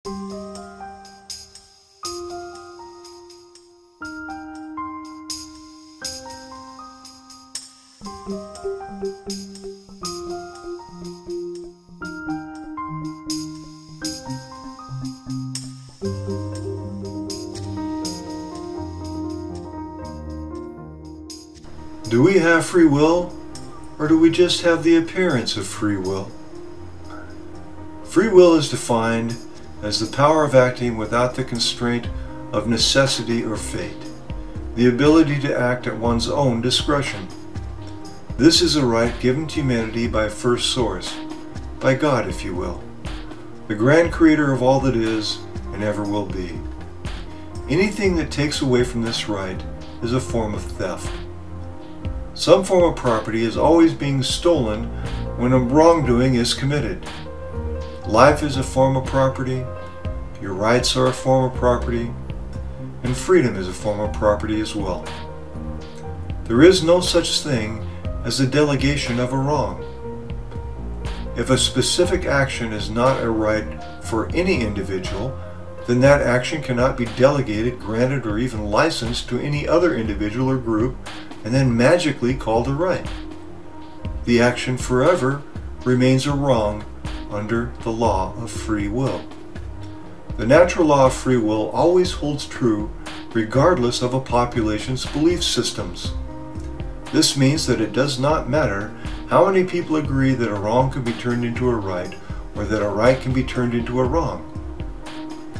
Do we have free will, or do we just have the appearance of free will? Free will is defined as the power of acting without the constraint of necessity or fate, the ability to act at one's own discretion. This is a right given to humanity by first source, by God, if you will, the grand creator of all that is and ever will be. Anything that takes away from this right is a form of theft. Some form of property is always being stolen when a wrongdoing is committed. Life is a form of property, your rights are a form of property, and freedom is a form of property as well. There is no such thing as the delegation of a wrong. If a specific action is not a right for any individual, then that action cannot be delegated, granted, or even licensed to any other individual or group and then magically called a right. The action forever remains a wrong under the law of free will. The natural law of free will always holds true regardless of a population's belief systems. This means that it does not matter how many people agree that a wrong can be turned into a right or that a right can be turned into a wrong.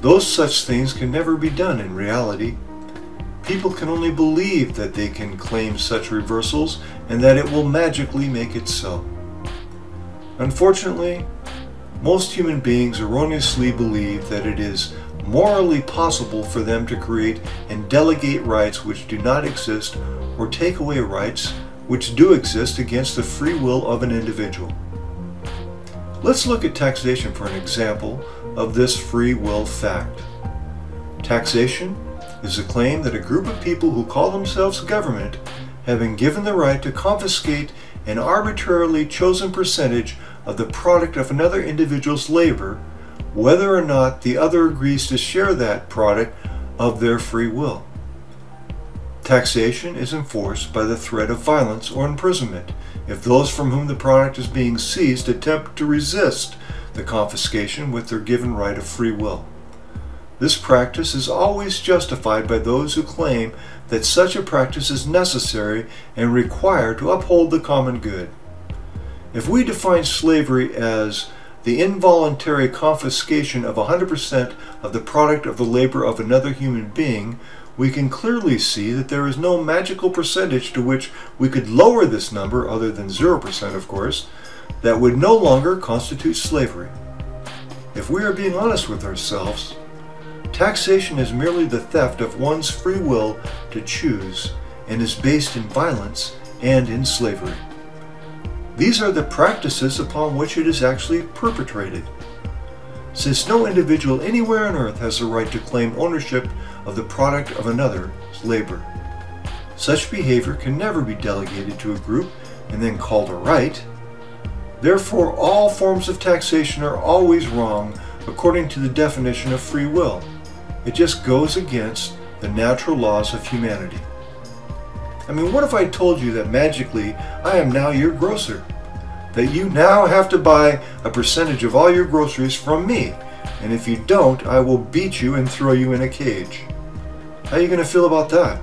Those such things can never be done in reality. People can only believe that they can claim such reversals and that it will magically make it so. Unfortunately, most human beings erroneously believe that it is morally possible for them to create and delegate rights which do not exist or take away rights which do exist against the free will of an individual. Let's look at taxation for an example of this free will fact. Taxation is the claim that a group of people who call themselves government have been given the right to confiscate an arbitrarily chosen percentage of the product of another individual's labor, whether or not the other agrees to share that product of their free will. Taxation is enforced by the threat of violence or imprisonment if those from whom the product is being seized attempt to resist the confiscation with their given right of free will. This practice is always justified by those who claim that such a practice is necessary and required to uphold the common good. If we define slavery as the involuntary confiscation of 100% of the product of the labor of another human being, we can clearly see that there is no magical percentage to which we could lower this number, other than 0% of course, that would no longer constitute slavery. If we are being honest with ourselves, taxation is merely the theft of one's free will to choose and is based in violence and in slavery. These are the practices upon which it is actually perpetrated. Since no individual anywhere on earth has the right to claim ownership of the product of another's labor, such behavior can never be delegated to a group and then called a right. Therefore, all forms of taxation are always wrong according to the definition of free will. It just goes against the natural laws of humanity. I mean, what if I told you that magically I am now your grocer? That you now have to buy a percentage of all your groceries from me, and if you don't, I will beat you and throw you in a cage. How are you going to feel about that?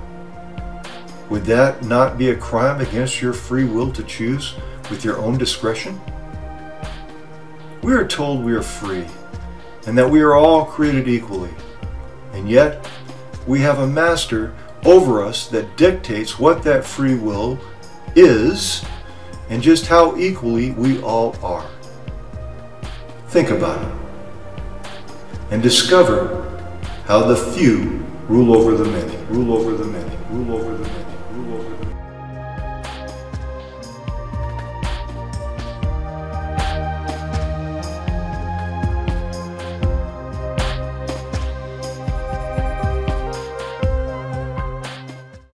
Would that not be a crime against your free will to choose with your own discretion? We are told we are free, and that we are all created equally. And yet, we have a master over us that dictates what that free will is and just how equally we all are. Think about it and discover how the few rule over the many, rule over the many, rule over the many.